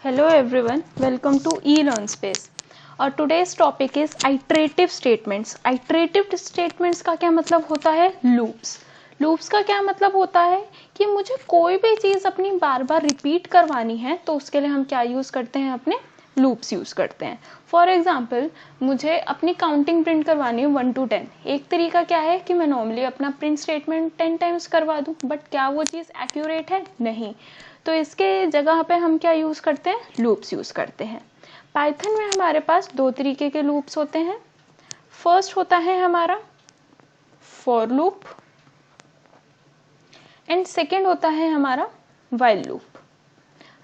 Hello everyone, welcome to eLearnSpace. और today's topic is iterative statements. Iterative statements का क्या मतलब होता है? Loops. Loops का क्या मतलब होता है कि मुझे कोई भी चीज़ अपनी बार बार रिपीट करवानी है तो उसके लिए हम क्या यूज़ करते हैं? अपने लूप्स यूज़ करते हैं. फॉर एग्जाम्पल मुझे अपनी काउंटिंग प्रिंट करवानी है 1 to 10. एक तरीका क्या है कि मैं नॉर्मली अपना प्रिंट स्टेटमेंट 10 टाइम्स करवा दूँ, बट क्या वो चीज़ एक्यूरेट है? नहीं. तो इसके जगह पे हम क्या यूज़ करते हैं? लूप्स यूज़ करते हैं. पाइथन में हमारे पास दो तरीके के लूप्स होते हैं. फर्स्ट होता है हमारा फॉर लूप एंड सेकेंड होता है हमारा व्हाइल लूप.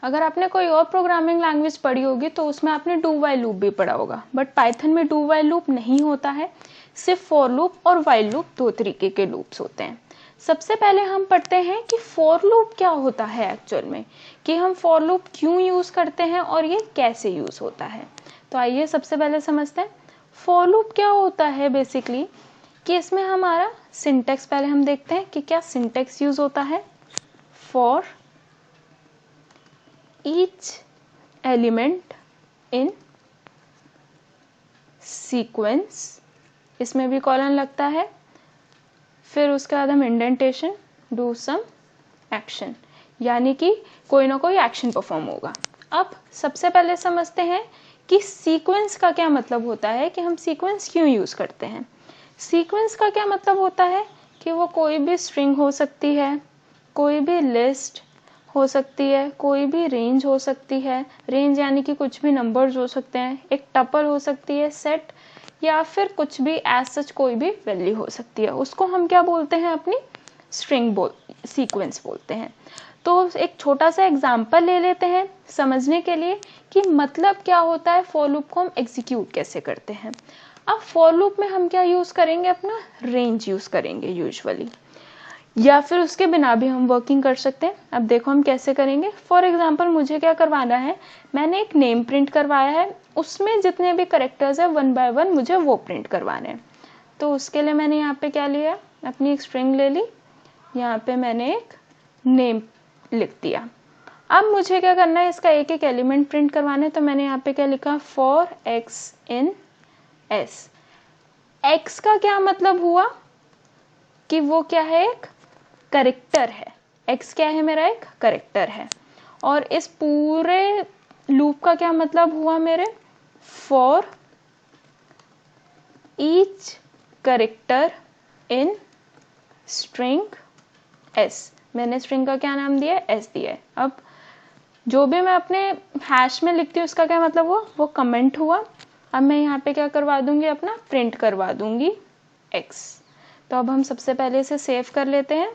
अगर आपने कोई और प्रोग्रामिंग लैंग्वेज पढ़ी होगी तो उसमें आपने डू व्हाइल लूप भी पढ़ा होगा, बट पाइथन में डू व्हाइल लूप नहीं होता है. सिर्फ फॉर लूप और व्हाइल लूप दो तरीके के लूप्स होते हैं. सबसे पहले हम पढ़ते हैं कि फॉर लूप क्या होता है एक्चुअल में, कि हम फॉर लूप क्यों यूज़ करते हैं और ये कैसे यूज़ होता है. तो आइए सबसे पहले समझते हैं फॉर लूप क्या होता है. बेसिकली कि इसमें हमारा सिंटेक्स पहले हम देखते हैं कि क्या सिंटेक्स यूज़ होता है. For each element in sequence, इसमें भी कॉलन लगता है. फिर उसके बाद हम इंडेंटेशन डू सम एक्शन, यानी कि कोई ना कोई एक्शन परफॉर्म होगा. अब सबसे पहले समझते हैं कि सीक्वेंस का क्या मतलब होता है, कि हम सीक्वेंस क्यों यूज़ करते हैं. सीक्वेंस का क्या मतलब होता है कि वो कोई भी स्ट्रिंग हो सकती है, कोई भी लिस्ट हो सकती है, कोई भी रेंज हो सकती है. रेंज यानी कि कुछ भी नंबर्स हो सकते हैं, एक टपल हो सकती है, सेट, या फिर कुछ भी एज सच कोई भी वैल्यू हो सकती है. उसको हम क्या बोलते हैं? अपनी स्ट्रिंग सीक्वेंस बोलते हैं. तो एक छोटा सा एग्जांपल ले लेते हैं समझने के लिए कि मतलब क्या होता है, फॉर लूप को हम एग्जीक्यूट कैसे करते हैं. अब फॉर लूप में हम क्या यूज़ करेंगे? अपना रेंज यूज़ करेंगे यूजुअली, या फिर उसके बिना भी हम वर्किंग कर सकते हैं. अब देखो हम कैसे करेंगे. फॉर एग्जांपल मुझे क्या करवाना है, मैंने एक नेम प्रिंट करवाया है, उसमें जितने भी करेक्टर्स है 1 by 1 मुझे वो प्रिंट करवाने हैं. तो उसके लिए मैंने यहाँ पे क्या लिया, अपनी एक स्ट्रिंग ले ली, यहाँ पे मैंने एक नेम लिख दिया. अब मुझे क्या करना है, इसका एक एक एलिमेंट प्रिंट करवाने. तो मैंने यहाँ पे क्या लिखा, for x in S. X का क्या मतलब हुआ कि वो क्या है, एक करेक्टर है. x क्या है मेरा, एक करेक्टर है. और इस पूरे लूप का क्या मतलब हुआ मेरे, for each character in string s. मैंने स्ट्रिंग का क्या नाम दिया, s दिया है. अब जो भी मैं अपने हैश में लिखती हूँ उसका क्या मतलब हुआ, वो कमेंट हुआ. अब मैं यहाँ पे क्या करवा दूंगी, अपना प्रिंट करवा दूंगी x. तो अब हम सबसे पहले इसे सेव कर लेते हैं,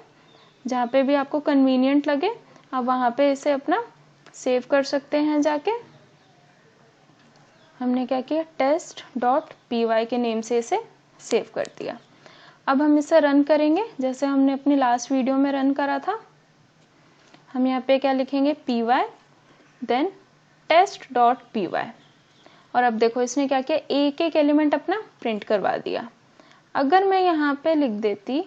जहाँ पे भी आपको कन्वीनियंट लगे आप वहाँ पे इसे अपना सेव कर सकते हैं जाके. हमने क्या किया, test.py के नेम से इसे सेव कर दिया. अब हम इसे रन करेंगे जैसे हमने अपनी लास्ट वीडियो में रन करा था. हम यहाँ पे क्या लिखेंगे, py देन test.py. और अब देखो इसने क्या किया, एक एक एलिमेंट अपना प्रिंट करवा दिया. अगर मैं यहाँ पे लिख देती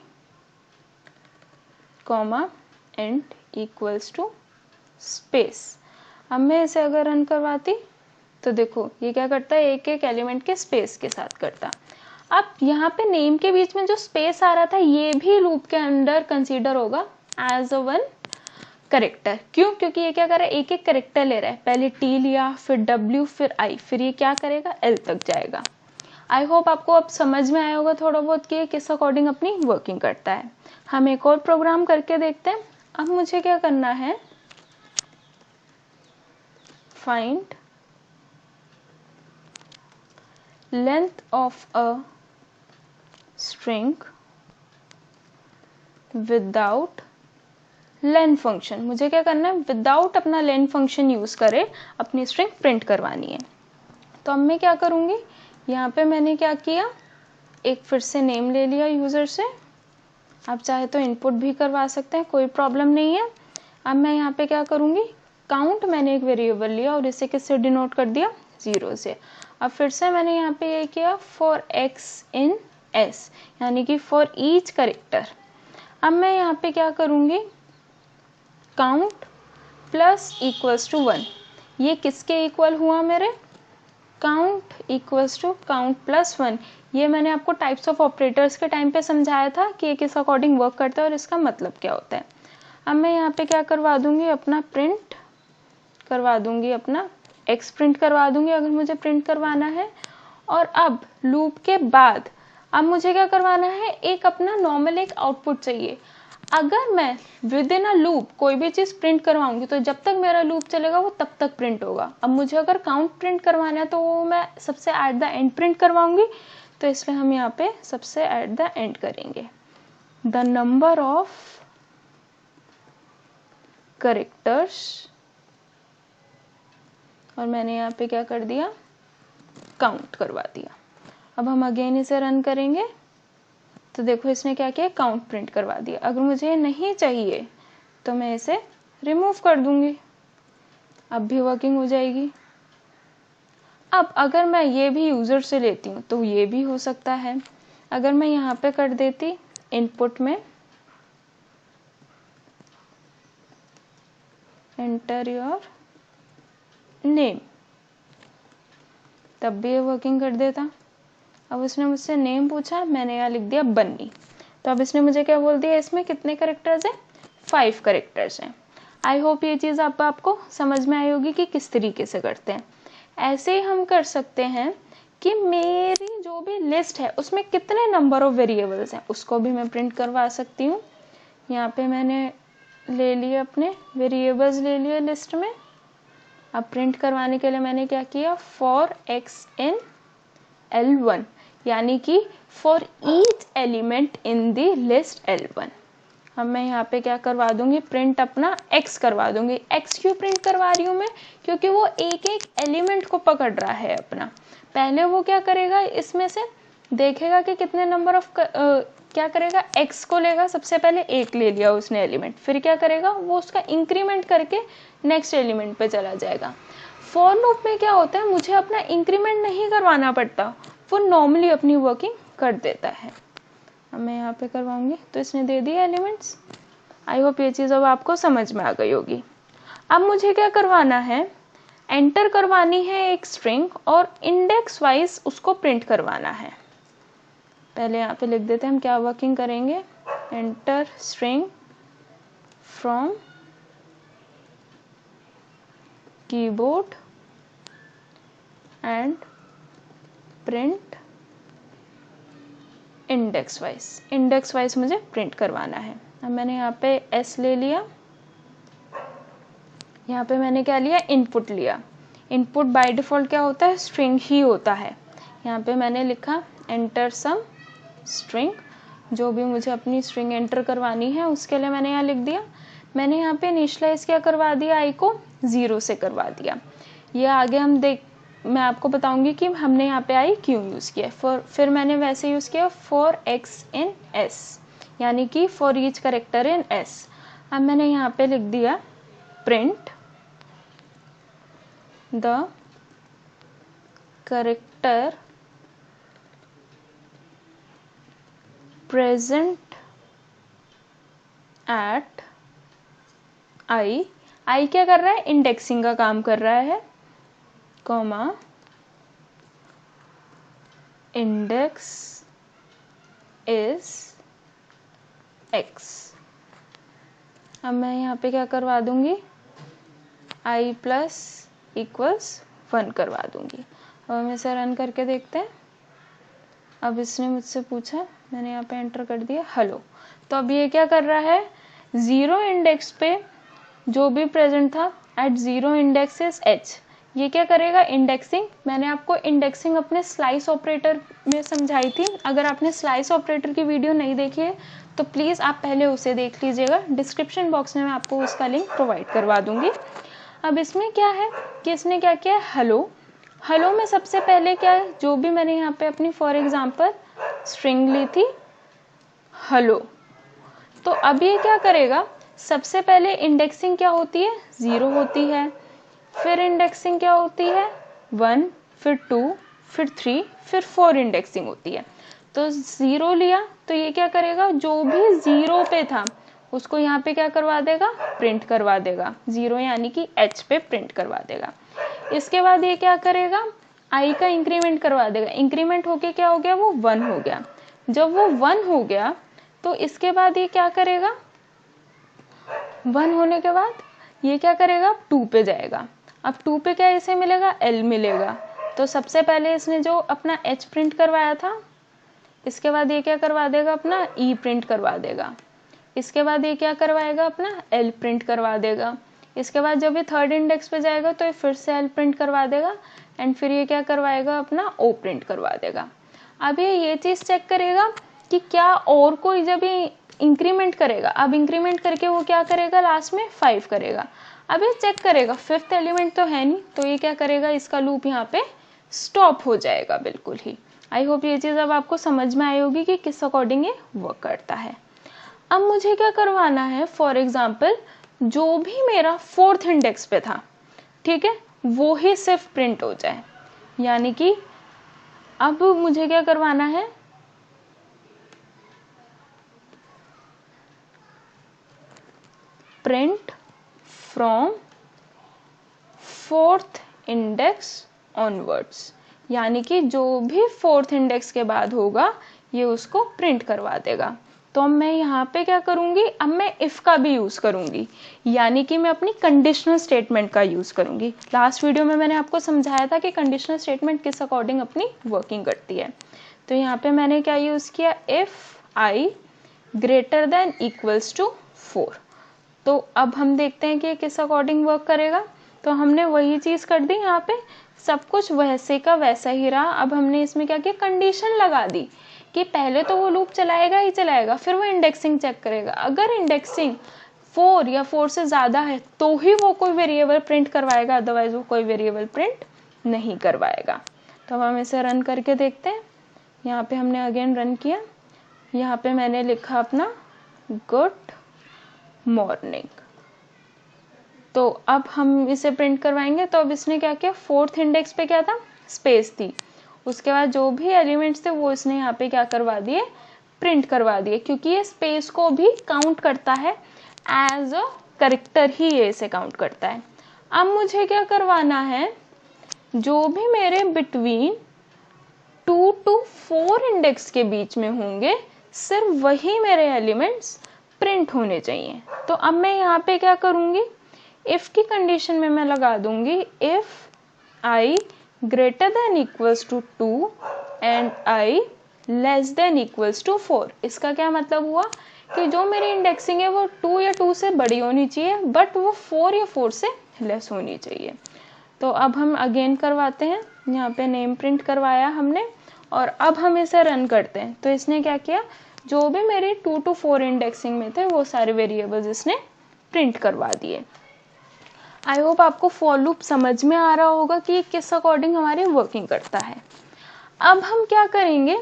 comma and equals to space, अब मैं इसे अगर रन करवाती तो देखो ये क्या करता है, एक एक एलिमेंट के स्पेस के साथ करता. अब यहाँ पे नेम के बीच में जो स्पेस आ रहा था ये भी लूप के अंदर कंसीडर होगा एज अ वन करेक्टर. क्यों? क्योंकि ये क्या कर रहा है, एक एक करेक्टर ले रहा है. पहले टी लिया, फिर डब्ल्यू, फिर आई, फिर ये क्या करेगा, एल तक जाएगा. आई होप आपको अब समझ में आया होगा थोड़ा बहुत कि किस अकॉर्डिंग अपनी वर्किंग करता है. हम एक और प्रोग्राम करके देखते हैं. अब मुझे क्या करना है, find length of a string without len function. मुझे क्या करना है, विदाउट अपना लेन फंक्शन यूज करे अपनी स्ट्रिंग प्रिंट करवानी है. तो अब मैं क्या करूंगी, यहाँ पे मैंने क्या किया, एक फिर से नेम ले लिया यूजर से. आप चाहे तो इनपुट भी करवा सकते हैं, कोई प्रॉब्लम नहीं है. अब मैं यहाँ पे क्या करूंगी, काउंट मैंने एक वेरिएबल लिया और इसे किससे डिनोट कर दिया, 0 से. अब फिर से मैंने यहाँ पे ये किया, फॉर एक्स इन एस, यानी कि फॉर ईच करेक्टर. अब मैं यहाँ पे क्या करूंगी, काउंट प्लस इक्वल्स टू 1, ये किसके इक्वल हुआ मेरे, count equals to count plus 1। ये मैंने आपको टाइप्स ऑफ ऑपरेटर्स के टाइम पे समझाया था कि ये किस अकॉर्डिंग वर्क करता है और इसका मतलब क्या होता है। अब मैं यहाँ पे क्या करवा दूंगी, अपना प्रिंट करवा दूंगी, अपना एक्स प्रिंट करवा दूंगी अगर मुझे प्रिंट करवाना है। और अब लूप के बाद अब मुझे क्या करवाना है, एक अपना नॉर्मल एक आउटपुट चाहिए। अगर मैं विद इन अ लूप कोई भी चीज प्रिंट करवाऊंगी तो जब तक मेरा लूप चलेगा वो तब तक प्रिंट होगा। अब मुझे अगर काउंट प्रिंट करवाना है तो वो मैं सबसे एट द एंड प्रिंट करवाऊंगी, तो इसलिए हम यहाँ पे सबसे एट द एंड करेंगे। द नंबर ऑफ कैरेक्टर्स, और मैंने यहाँ पे क्या कर दिया, काउंट करवा दिया। अब हम अगेन इसे रन करेंगे तो देखो इसने क्या किया, काउंट प्रिंट करवा दिया। अगर मुझे नहीं चाहिए तो मैं इसे रिमूव कर दूंगी, अब भी वर्किंग हो जाएगी। अब अगर मैं ये भी यूजर से लेती हूँ तो ये भी हो सकता है। अगर मैं यहाँ पे कर देती इनपुट में एंटर योर नेम, तब भी ये वर्किंग कर देता। अब उसने मुझसे नेम पूछा, मैंने यहाँ लिख दिया बन्नी, तो अब इसने मुझे क्या बोल दिया, इसमें कितने कैरेक्टर्स हैं, 5 कैरेक्टर्स हैं। आई होप ये चीज़ आपको समझ में आई होगी कि किस तरीके से करते हैं। ऐसे ही हम कर सकते हैं कि मेरी जो भी लिस्ट है उसमें कितने नंबर ऑफ वेरिएबल्स हैं, उसको भी मैं प्रिंट करवा सकती हूँ। यहाँ पे मैंने ले लिए अपने वेरिएबल्स ले लिए लिस्ट में। अब प्रिंट करवाने के लिए मैंने क्या किया, फॉर एक्स इन L1, यानी कि for each element in the list L1। अब मैं यहाँ पे क्या करवा दूंगी, प्रिंट अपना x करवा दूंगी। x क्यों प्रिंट करवा रही हूँ मैं, क्योंकि वो एक एक एलिमेंट को पकड़ रहा है अपना। पहले वो क्या करेगा, इसमें से देखेगा कि कितने नंबर ऑफ क्या करेगा, x को लेगा, सबसे पहले 1 ले लिया उसने एलिमेंट, फिर क्या करेगा वो उसका इंक्रीमेंट करके नेक्स्ट एलिमेंट पे चला जाएगा। फॉर लूप में क्या होता है, मुझे अपना इंक्रीमेंट नहीं करवाना पड़ता, वो नॉर्मली अपनी वर्किंग कर देता है। अब मैं यहाँ पे करवाऊंगी तो इसने दे दिए एलिमेंट्स। आई होप ये चीज़ अब आपको समझ में आ गई होगी। अब मुझे क्या करवाना है, एंटर करवानी है एक स्ट्रिंग और इंडेक्स वाइज उसको प्रिंट करवाना है। पहले यहाँ पे लिख देते हैं हम क्या वर्किंग करेंगे, enter string from keyboard and print index wise मुझे प्रिंट करवाना है। अब मैंने यहाँ पे s ले लिया, यहाँ पे मैंने क्या लिया, इनपुट लिया। इनपुट बाय डिफॉल्ट क्या होता है, स्ट्रिंग ही होता है। यहाँ पे मैंने लिखा एंटर सम स्ट्रिंग, जो भी मुझे अपनी स्ट्रिंग एंटर करवानी है उसके लिए मैंने यहाँ लिख दिया। मैंने यहाँ पे इनिशियलाइज क्या करवा दिया, i को 0 से करवा दिया। ये आगे मैं आपको बताऊंगी कि हमने यहाँ पे आई क्यों यूज़ किया। फिर मैंने वैसे यूज़ किया फॉर एक्स इन एस, यानी कि for each character in S. अब मैंने यहाँ पे लिख दिया print the character present at i क्या कर रहा है, इंडेक्सिंग का काम कर रहा है, कॉमा इंडेक्स इज x। अब मैं यहाँ पे क्या करवा दूंगी, i प्लस इक्वल्स 1 करवा दूंगी। अब हम इसे रन करके देखते हैं। अब इसने मुझसे पूछा, मैंने यहाँ पे एंटर कर दिया हेलो। तो अब ये क्या कर रहा है, 0 इंडेक्स पे जो भी प्रेजेंट था एट 0 इंडेक्स इज h, ये क्या करेगा, इंडेक्सिंग। मैंने आपको इंडेक्सिंग अपने स्लाइस ऑपरेटर में समझाई थी। अगर आपने स्लाइस ऑपरेटर की वीडियो नहीं देखी है तो प्लीज़ आप पहले उसे देख लीजिएगा, डिस्क्रिप्शन बॉक्स में मैं आपको उसका लिंक प्रोवाइड करवा दूंगी। अब इसमें क्या है कि इसने क्या किया, हेलो में सबसे पहले क्या, जो भी मैंने यहाँ पे अपनी फॉर एग्जाम्पल स्ट्रिंग ली थी हेलो, तो अब ये क्या करेगा, सबसे पहले इंडेक्सिंग क्या होती है, 0 होती है, फिर इंडेक्सिंग क्या होती है 1, फिर 2, फिर 3, फिर 4 इंडेक्सिंग होती है। तो 0 लिया तो ये क्या करेगा, जो भी 0 पे था उसको यहाँ पे क्या करवा देगा, प्रिंट करवा देगा, 0 यानी कि h पे प्रिंट करवा देगा। इसके बाद ये क्या करेगा, i का इंक्रीमेंट करवा देगा। इंक्रीमेंट होके क्या हो गया, वो 1 हो गया। जब वो 1 हो गया तो इसके बाद ये क्या करेगा, 1 होने के बाद ये क्या करेगा, 2 पे जाएगा। अब 2 पे क्या इसे मिलेगा, l मिलेगा। तो सबसे पहले इसने जो अपना h प्रिंट करवाया था, इसके बाद ये क्या करवा देगा, अपना e प्रिंट करवा देगा। इसके बाद ये क्या करवाएगा, अपना l प्रिंट करवा देगा। इसके बाद जब ये थर्ड इंडेक्स पे जाएगा तो ये फिर से l प्रिंट करवा देगा एंड फिर ये क्या करवाएगा, अपना o प्रिंट करवा देगा। अब ये चीज़ चेक करेगा कि क्या और कोई, जब ये इंक्रीमेंट करेगा, अब इंक्रीमेंट करके वो क्या करेगा, लास्ट में 5 करेगा। अब ये चेक करेगा, फिफ्थ एलिमेंट तो है नहीं, तो ये क्या करेगा, इसका लूप यहाँ पे स्टॉप हो जाएगा बिल्कुल ही। आई होप ये चीज़ अब आपको समझ में आई होगी कि किस अकॉर्डिंग ये वर्क करता है। अब मुझे क्या करवाना है, फॉर एग्जाम्पल जो भी मेरा फोर्थ इंडेक्स पे था, ठीक है, वो ही सिर्फ प्रिंट हो जाए। यानी कि अब मुझे क्या करवाना है, print from fourth index onwards, यानी कि जो भी फोर्थ इंडेक्स के बाद होगा ये उसको प्रिंट करवा देगा। तो अब मैं यहाँ पे क्या करूँगी, अब मैं इफ़ का भी यूज़ करूँगी, यानी कि मैं अपनी कंडीशनल स्टेटमेंट का यूज़ करूँगी। लास्ट वीडियो में मैंने आपको समझाया था कि कंडीशनल स्टेटमेंट किस अकॉर्डिंग अपनी वर्किंग करती है। तो यहाँ पे मैंने क्या यूज़ किया, if i greater than equals to 4। तो अब हम देखते हैं कि किस अकॉर्डिंग वर्क करेगा। तो हमने वही चीज़ कर दी, यहाँ पे सब कुछ वैसे का वैसा ही रहा। अब हमने इसमें क्या किया, कंडीशन लगा दी कि पहले तो वो लूप चलाएगा ही चलाएगा, फिर वो इंडेक्सिंग चेक करेगा। अगर इंडेक्सिंग 4 या 4 से ज़्यादा है तो ही वो कोई वेरिएबल प्रिंट करवाएगा, अदरवाइज वो कोई वेरिएबल प्रिंट नहीं करवाएगा। तो अब हम इसे रन करके देखते हैं। यहाँ पे हमने अगेन रन किया, यहाँ पे मैंने लिखा अपना गुड मॉर्निंग। तो अब हम इसे प्रिंट करवाएंगे। तो अब इसने क्या किया, फोर्थ इंडेक्स पे क्या था, स्पेस थी, उसके बाद जो भी एलिमेंट्स थे वो इसने यहाँ पे क्या करवा दिए, प्रिंट करवा दिए, क्योंकि ये स्पेस को भी काउंट करता है, एज अ कैरेक्टर ही ये इसे काउंट करता है। अब मुझे क्या करवाना है, जो भी मेरे बिटवीन 2 to 4 इंडेक्स के बीच में होंगे सिर्फ वही मेरे एलिमेंट्स प्रिंट होने चाहिए। तो अब मैं यहाँ पे क्या करूँगी, इफ़ की कंडीशन में मैं लगा दूंगी if i greater than equals to 2 and i less than equals to 4। इसका क्या मतलब हुआ कि जो मेरी इंडेक्सिंग है वो 2 या 2 से बड़ी होनी चाहिए, बट वो 4 या 4 से लेस होनी चाहिए। तो अब हम अगेन करवाते हैं, यहाँ पे नेम प्रिंट करवाया हमने और अब हम इसे रन करते हैं। तो इसने क्या किया, जो भी मेरे 2 to 4 इंडेक्सिंग में थे वो सारे वेरिएबल्स इसने प्रिंट करवा दिए। आई होप आपको फॉर लूप समझ में आ रहा होगा कि किस अकॉर्डिंग हमारी वर्किंग करता है। अब हम क्या करेंगे,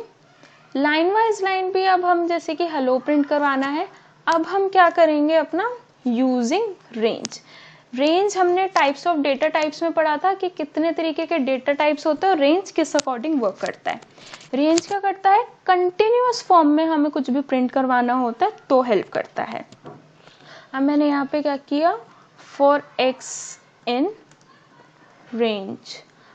लाइन वाइज लाइन भी अब हम जैसे कि हेलो प्रिंट करवाना है, अब हम क्या करेंगे अपना यूजिंग रेंज। रेंज हमने टाइप्स ऑफ डेटा टाइप्स में पढ़ा था कि कितने तरीके के डेटा टाइप्स होते हैं और रेंज किस अकॉर्डिंग वर्क करता है। रेंज क्या करता है, कंटिन्यूअस फॉर्म में हमें कुछ भी प्रिंट करवाना होता है तो हेल्प करता है। अब मैंने यहाँ पे क्या किया, फॉर x in रेंज,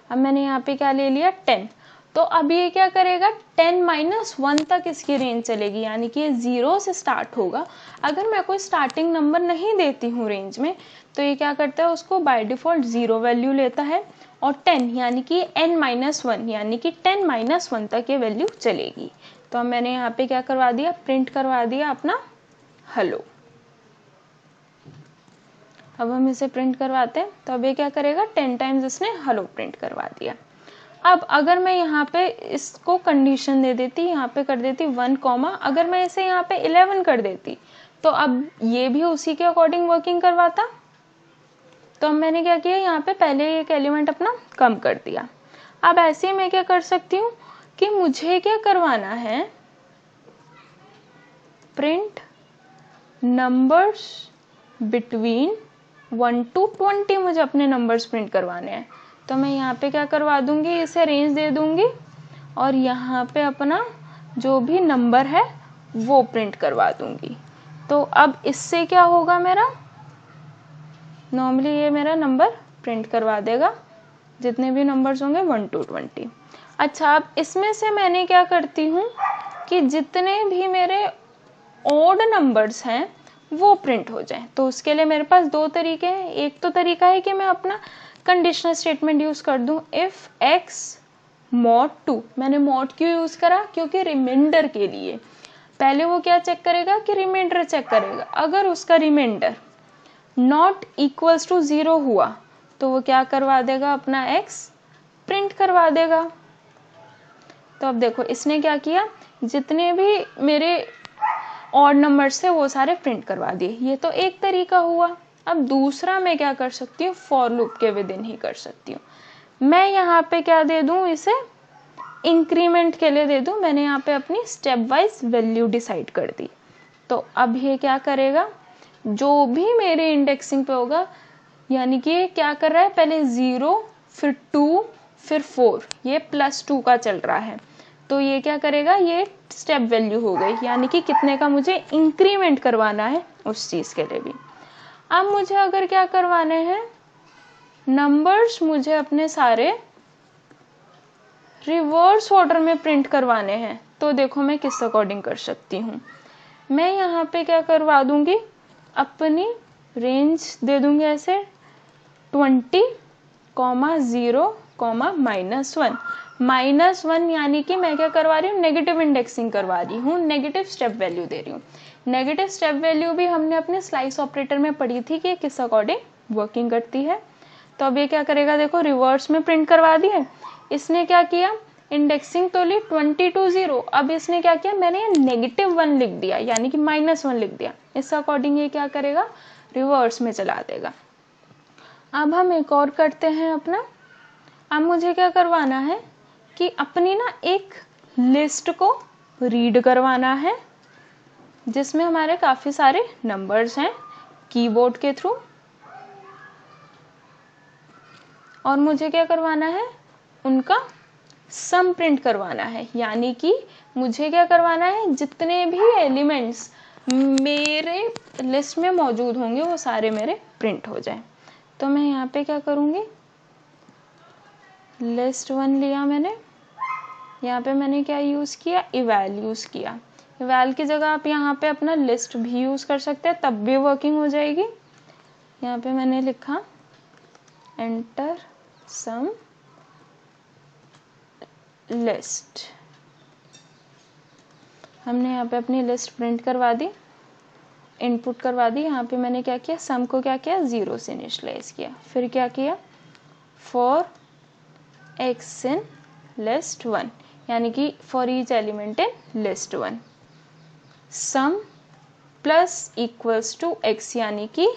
अब मैंने यहाँ पे क्या ले लिया 10। तो अब ये क्या करेगा, 10 - 1 तक इसकी रेंज चलेगी, यानी कि ये 0 से स्टार्ट होगा। अगर मैं कोई स्टार्टिंग नंबर नहीं देती हूँ रेंज में तो ये क्या करता है, उसको बाय डिफ़ॉल्ट 0 वैल्यू लेता है और 10 यानी कि n - 1 यानी कि 10 - 1 तक ये वैल्यू चलेगी। तो अब मैंने यहाँ पे क्या करवा दिया, प्रिंट करवा दिया अपना हेलो। अब हम इसे प्रिंट करवाते हैं। तो अब ये क्या करेगा, 10 टाइम्स इसने हेलो प्रिंट करवा दिया। अब अगर मैं यहाँ पे इसको कंडीशन दे देती, यहाँ पे कर देती 1, अगर मैं इसे यहाँ पे 11 कर देती तो अब ये भी उसी के अकॉर्डिंग वर्किंग करवाता। तो अब मैंने क्या किया, यहाँ पे पहले एक एलिमेंट अपना कम कर दिया। अब ऐसे ही मैं क्या कर सकती हूँ कि मुझे क्या करवाना है, प्रिंट नंबर्स बिटवीन 1 to 20 मुझे अपने नंबर्स प्रिंट करवाने हैं। तो मैं यहाँ पे क्या करवा दूंगी, इसे रेंज दे दूंगी और यहाँ पे अपना जो भी नंबर है वो प्रिंट करवा दूंगी। तो अब इससे क्या होगा, मेरा नॉर्मली ये मेरा नंबर प्रिंट करवा देगा, जितने भी नंबर्स होंगे 1 to 20। अच्छा, अब इसमें से मैंने क्या करती हूँ कि जितने भी मेरे ऑड नंबर्स हैं वो प्रिंट हो जाए। तो उसके लिए मेरे पास दो तरीके हैं। एक तो तरीका है कि मैं अपना कंडीशनल स्टेटमेंट यूज कर दूं, इफ x mod 2। मैंने mod क्यों यूज करा, क्योंकि रिमाइंडर के लिए पहले वो क्या चेक करेगा कि रिमाइंडर चेक करेगा, अगर उसका रिमाइंडर नॉट इक्वल्स टू 0 हुआ तो वो क्या करवा देगा, अपना x प्रिंट करवा देगा। तो अब देखो इसने क्या किया, जितने भी मेरे ऑड नंबर्स थे वो सारे प्रिंट करवा दिए। ये तो एक तरीका हुआ। अब दूसरा मैं क्या कर सकती हूँ, फॉर लूप के विद इन ही कर सकती हूँ। मैं यहाँ पे क्या दे दूँ, इसे इंक्रीमेंट के लिए दे दूँ। मैंने यहाँ पे अपनी स्टेप वाइज वैल्यू डिसाइड कर दी। तो अब ये क्या करेगा, जो भी मेरे इंडेक्सिंग पे होगा, यानी कि ये क्या कर रहा है, पहले 0 फिर 2 फिर 4, ये +2 का चल रहा है। तो ये क्या करेगा, ये स्टेप वैल्यू हो गई, यानी कि कितने का मुझे इंक्रीमेंट करवाना है उस चीज के लिए भी। अब मुझे अगर क्या करवाने हैं, नंबर्स मुझे अपने सारे रिवर्स ऑर्डर में प्रिंट करवाने हैं, तो देखो मैं किस अकॉर्डिंग कर सकती हूँ। मैं यहाँ पे क्या करवा दूंगी, अपनी रेंज दे दूंगी ऐसे 20, (0, -1। -1 यानी कि मैं क्या करवा रही हूँ, नेगेटिव इंडेक्सिंग करवा रही हूँ, नेगेटिव स्टेप वैल्यू दे रही हूँ। नेगेटिव स्टेप वैल्यू भी हमने अपने स्लाइस ऑपरेटर में पढ़ी थी कि किस अकॉर्डिंग वर्किंग करती है। तो अब ये क्या करेगा, देखो रिवर्स में प्रिंट करवा दिए। इसने क्या किया, इंडेक्सिंग तो ली 20 to 0, अब इसने क्या किया, मैंने -1 लिख दिया, यानी कि -1 लिख दिया। इस अकॉर्डिंग ये क्या करेगा, रिवर्स में चला देगा। अब हम एक और करते हैं अपना। अब मुझे क्या करवाना है कि अपनी ना एक लिस्ट को रीड करवाना है, जिसमें हमारे काफी सारे नंबर्स हैं कीबोर्ड के थ्रू। और मुझे क्या करवाना है, उनका सम प्रिंट करवाना है, यानी कि मुझे क्या करवाना है, जितने भी एलिमेंट्स मेरे लिस्ट में मौजूद होंगे वो सारे मेरे प्रिंट हो जाएं। तो मैं यहाँ पे क्या करूँगी, लिस्ट 1 लिया मैंने, यहाँ पे मैंने क्या यूज़ किया, इवैल यूज़ किया। इवैल की जगह आप यहाँ पे अपना लिस्ट भी यूज़ कर सकते हैं, तब भी वर्किंग हो जाएगी। यहाँ पे मैंने लिखा एंटर सम लिस्ट। हमने यहाँ पे अपनी लिस्ट प्रिंट करवा दी, इनपुट करवा दी। यहाँ पे मैंने क्या किया, सम को क्या किया, 0 से इनिशियलाइज किया। फिर क्या किया, फॉर x इन लिस्ट 1, यानी कि for each element in list 1 sum plus equals to x, यानी कि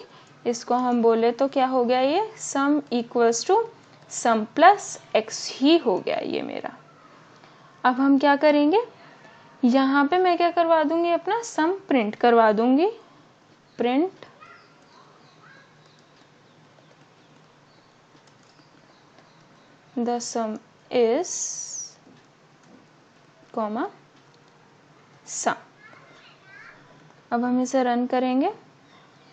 इसको हम बोले तो क्या हो गया, ये sum equals to sum plus x ही हो गया ये मेरा। अब हम क्या करेंगे, यहाँ पे मैं क्या करवा दूंगी, अपना सम प्रिंट करवा दूंगी। Print the sum is comma sum. अब हम इसे रन करेंगे।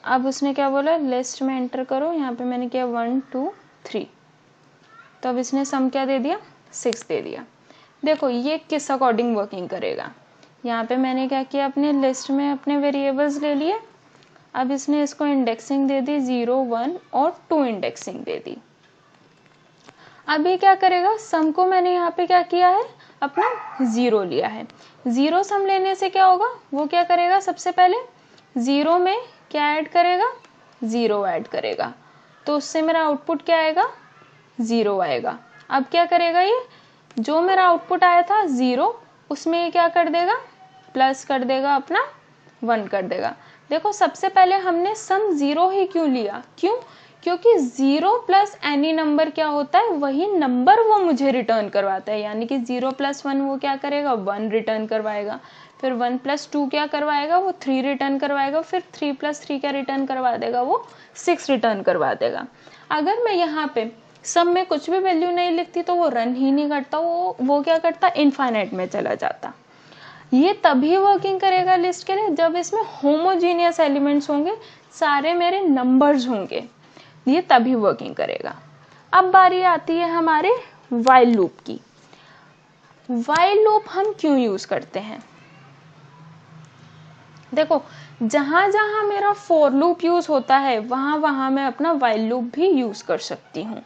अब उसने क्या बोला, लिस्ट में एंटर करो। यहाँ पे मैंने किया 1 2 3, तो अब इसने सम क्या दे दिया, 6 दे दिया। देखो ये किस अकॉर्डिंग वर्किंग करेगा। यहाँ पे मैंने क्या किया, अपने लिस्ट में अपने वेरिएबल्स ले लिए। अब इसने इसको इंडेक्सिंग दे दी 0 1 और 2 इंडेक्सिंग दे दी। अब ये क्या करेगा, सम को मैंने यहाँ पे क्या किया है, अपना 0 लिया है। 0 सम लेने से क्या होगा, वो क्या करेगा, सबसे पहले 0 में क्या ऐड करेगा, 0 ऐड करेगा, तो उससे मेरा आउटपुट क्या आएगा, 0 आएगा। अब क्या करेगा, ये जो मेरा आउटपुट आया था 0, उसमें ये क्या कर देगा, प्लस कर देगा, अपना 1 कर देगा। देखो सबसे पहले हमने सम 0 ही क्यों लिया, क्योंकि 0 प्लस एनी नंबर क्या होता है, वही नंबर वो मुझे रिटर्न करवाता है। यानी कि 0 + 1 वो क्या करेगा, 1 रिटर्न करवाएगा। फिर 1 + 2 क्या करवाएगा, वो 3 रिटर्न करवाएगा। फिर 3 + 3 क्या रिटर्न करवा देगा, वो 6 रिटर्न करवा देगा। अगर मैं यहाँ पे सम में कुछ भी वैल्यू नहीं लिखती तो वो रन ही नहीं करता, वो क्या करता, इनफाइनाइट में चला जाता। ये तभी वर्किंग करेगा लिस्ट के लिए जब इसमें होमोजीनियस एलिमेंट्स होंगे, सारे मेरे नंबर्स होंगे, ये तभी वर्किंग करेगा। अब बारी आती है हमारे व्हाइल लूप की। व्हाइल लूप हम क्यों यूज करते हैं? देखो, जहां जहां मेरा फॉर लूप यूज होता है वहां वहां मैं अपना व्हाइल लूप भी यूज कर सकती हूँ।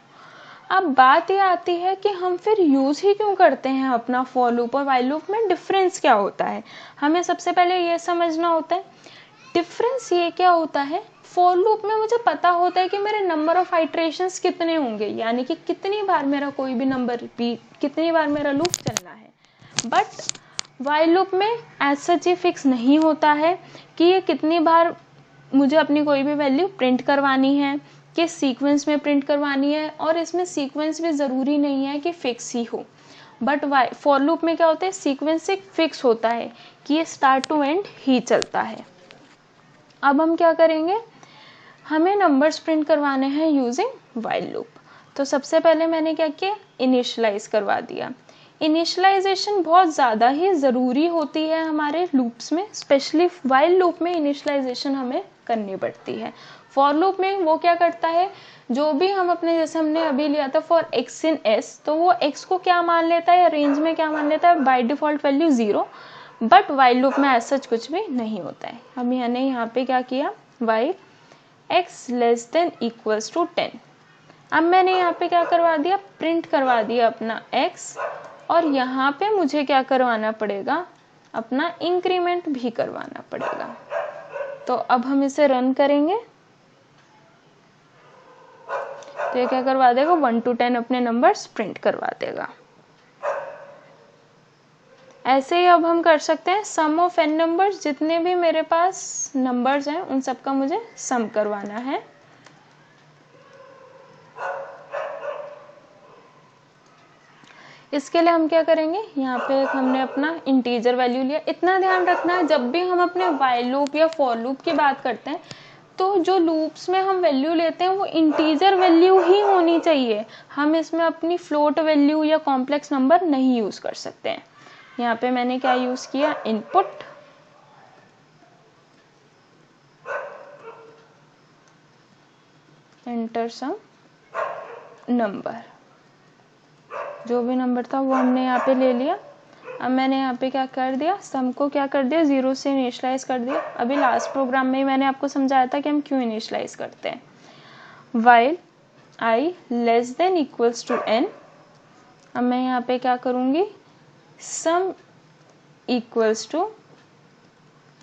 अब बात ये आती है कि हम फिर यूज ही क्यों करते हैं अपना फॉर लूप और व्हाइल लूप में डिफरेंस क्या होता है? हमें सबसे पहले ये समझना होता है डिफरेंस ये क्या होता है। फॉर लूप में मुझे पता होता है कि मेरे नंबर ऑफ आइटरेशंस कितने होंगे, यानी कि कितनी बार मेरा कोई भी नंबर रिपीट, कितनी बार मेरा लूप चलना है। बट व्हाइल लूप में एज सच ये फिक्स नहीं होता है कि ये कितनी बार मुझे अपनी कोई भी वैल्यू प्रिंट करवानी है, किस सीक्वेंस में प्रिंट करवानी है, और इसमें सीक्वेंस भी ज़रूरी नहीं है कि फिक्स ही हो। बट फॉर लूप में क्या होता है, सीक्वेंस एक फिक्स होता है कि ये स्टार्ट टू एंड ही चलता है। अब हम क्या करेंगे, हमें नंबर्स प्रिंट करवाने हैं यूजिंग व्हाइल लूप। तो सबसे पहले मैंने क्या किया, इनिशियलाइज करवा दिया। इनिशियलाइजेशन बहुत ज़्यादा ही ज़रूरी होती है हमारे लूप्स में, स्पेशली व्हाइल लूप में इनिशियलाइजेशन हमें करनी पड़ती है। फॉर लूप में वो क्या करता है, जो भी हम अपने, जैसे हमने अभी लिया था फॉर एक्स इन एस, तो वो एक्स को क्या मान लेता है या रेंज में क्या मान लेता है, by default value 0। But while loop में ऐसा कुछ भी नहीं होता है। अब मैंने यहाँ पे क्या किया, while x less than equals to 10। अब मैंने यहाँ पे क्या करवा दिया, प्रिंट करवा दिया अपना x, और यहाँ पे मुझे क्या करवाना पड़ेगा, अपना इंक्रीमेंट भी करवाना पड़ेगा। तो अब हम इसे रन करेंगे तो ये क्या करवा देगा, 1 to 10 अपने नंबर्स प्रिंट करवा देगा। ऐसे ही अब हम कर सकते हैं सम ऑफ n नंबर्स, जितने भी मेरे पास नंबर्स हैं उन सबका मुझे सम करवाना है। इसके लिए हम क्या करेंगे, यहाँ पे हमने अपना इंटीजर वैल्यू लिया। इतना ध्यान रखना है जब भी हम अपने व्हाइल लूप या फॉर लूप की बात करते हैं तो जो लूप्स में हम वैल्यू लेते हैं वो इंटीजर वैल्यू ही होनी चाहिए। हम इसमें अपनी फ्लोट वैल्यू या कॉम्प्लेक्स नंबर नहीं यूज कर सकते हैं। यहाँ पे मैंने क्या यूज किया, इनपुट एंटर सम नंबर, जो भी नंबर था वो हमने यहाँ पे ले लिया। अब मैंने यहाँ पे क्या कर दिया, सम को क्या कर दिया, 0 से इनिशियलाइज कर दिया। अभी लास्ट प्रोग्राम में ही मैंने आपको समझाया था कि हम क्यों इनिशियलाइज करते हैं। While i less than equals to n। अब मैं यहाँ पे क्या करूँगी, sum equals to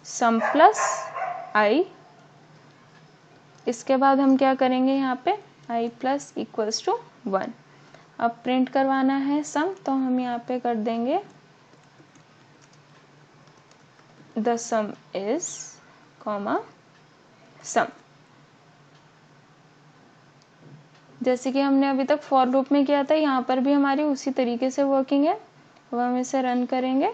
sum plus i। इसके बाद हम क्या करेंगे, यहाँ पे i प्लस इक्वल्स टू 1। अब प्रिंट करवाना है सम, तो हम यहाँ पे कर देंगे द सम इज कॉमा सम। जैसे कि हमने अभी तक फॉर लूप में किया था, यहाँ पर भी हमारी उसी तरीके से वर्किंग है। अब हम इसे रन करेंगे।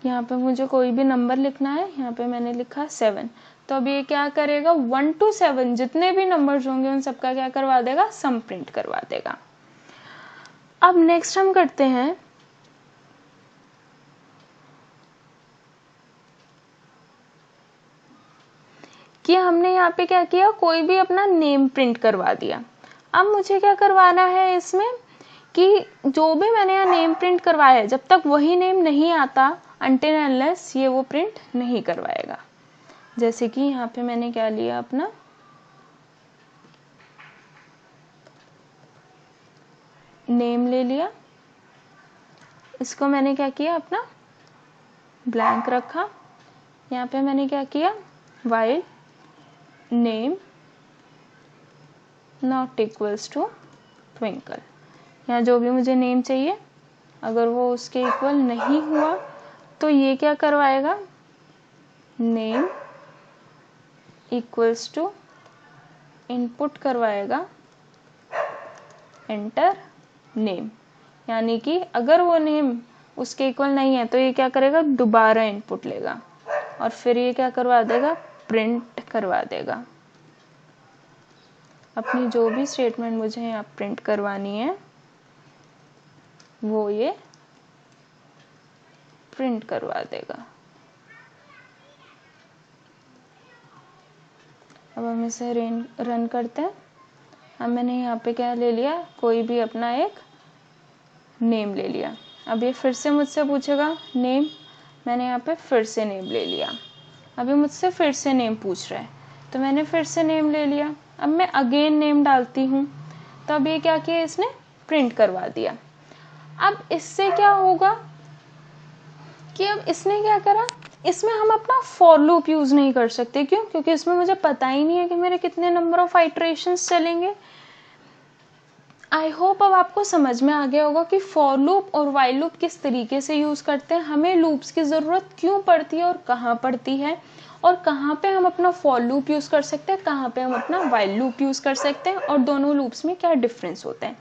यहाँ पे मुझे कोई भी नंबर लिखना है, यहाँ पे मैंने लिखा 7। तो अब ये क्या करेगा, 1 to 7 जितने भी नंबर्स होंगे उन सबका क्या करवा देगा, सम प्रिंट करवा देगा। अब नेक्स्ट हम करते हैं कि हमने यहाँ पे क्या किया, कोई भी अपना नेम प्रिंट करवा दिया। अब मुझे क्या करवाना है इसमें कि जो भी मैंने यहाँ नेम प्रिंट करवाया है, जब तक वही नेम नहीं आता अनटिल अनलेस ये वो प्रिंट नहीं करवाएगा। जैसे कि यहाँ पे मैंने क्या लिया, अपना नेम ले लिया। इसको मैंने क्या किया, अपना ब्लैंक रखा। यहाँ पे मैंने क्या किया, while name not equals to Twinkle. यहाँ जो भी मुझे नेम चाहिए अगर वो उसके इक्वल नहीं हुआ तो ये क्या करवाएगा, नेम इक्वल्स टू इनपुट करवाएगा एंटर नेम। यानी कि अगर वो नेम उसके इक्वल नहीं है तो ये क्या करेगा, दोबारा इनपुट लेगा और फिर ये क्या करवा देगा, प्रिंट करवा देगा। अपनी जो भी स्टेटमेंट मुझे यहाँ प्रिंट करवानी है वो ये प्रिंट करवा देगा। अब हम इसे रन करते हैं। अब मैंने यहाँ पे क्या ले लिया, कोई भी अपना एक नेम ले लिया। अब ये फिर से मुझसे पूछेगा नेम, मैंने यहाँ पे फिर से नेम ले लिया। अभी मुझसे फिर से नेम पूछ रहा है, तो मैंने फिर से नेम ले लिया। अब मैं अगेन नेम डालती हूँ, तो अब ये क्या किया, इसने प्रिंट करवा दिया। अब इससे क्या होगा कि अब इसने क्या करा, इसमें हम अपना फॉर लूप यूज नहीं कर सकते। क्यों? क्योंकि इसमें मुझे पता ही नहीं है कि मेरे कितने नंबर ऑफ आइटरेशंस चलेंगे। आई होप अब आपको समझ में आ गया होगा कि फॉर लूप और वाइल लूप किस तरीके से यूज करते हैं, हमें लूप्स की जरूरत क्यों पड़ती है और कहाँ पड़ती है, और कहाँ पे हम अपना फॉर लूप यूज कर सकते हैं, कहाँ पे हम अपना वाइल लूप यूज कर सकते हैं, और दोनों लूप्स में क्या डिफरेंस होता है।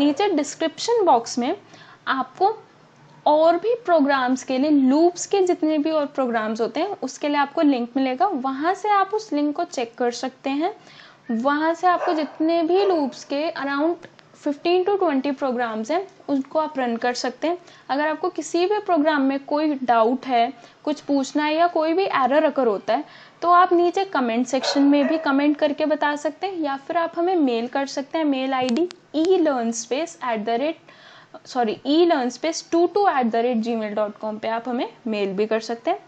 नीचे डिस्क्रिप्शन बॉक्स में आपको और भी प्रोग्राम्स के लिए, लूप्स के जितने भी और प्रोग्राम्स होते हैं उसके लिए आपको लिंक मिलेगा, वहां से आप उस लिंक को चेक कर सकते हैं। वहां से आपको जितने भी लूप्स के अराउंड 15 to 20 प्रोग्राम्स हैं उनको आप रन कर सकते हैं। अगर आपको किसी भी प्रोग्राम में कोई डाउट है, कुछ पूछना है या कोई भी एरर अगर होता है, तो आप नीचे कमेंट सेक्शन में भी कमेंट करके बता सकते हैं, या फिर आप हमें मेल कर सकते हैं। मेल ID elearnspace22@gmail.com पे आप हमें मेल भी कर सकते हैं।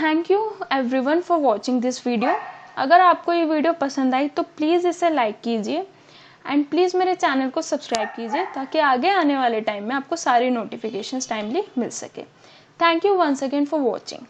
Thank you everyone for watching this video. अगर आपको ये वीडियो पसंद आई तो प्लीज़ इसे लाइक कीजिए एंड प्लीज़ मेरे चैनल को सब्सक्राइब कीजिए, ताकि आगे आने वाले टाइम में आपको सारी नोटिफिकेशंस टाइमली मिल सके। Thank you once again for watching.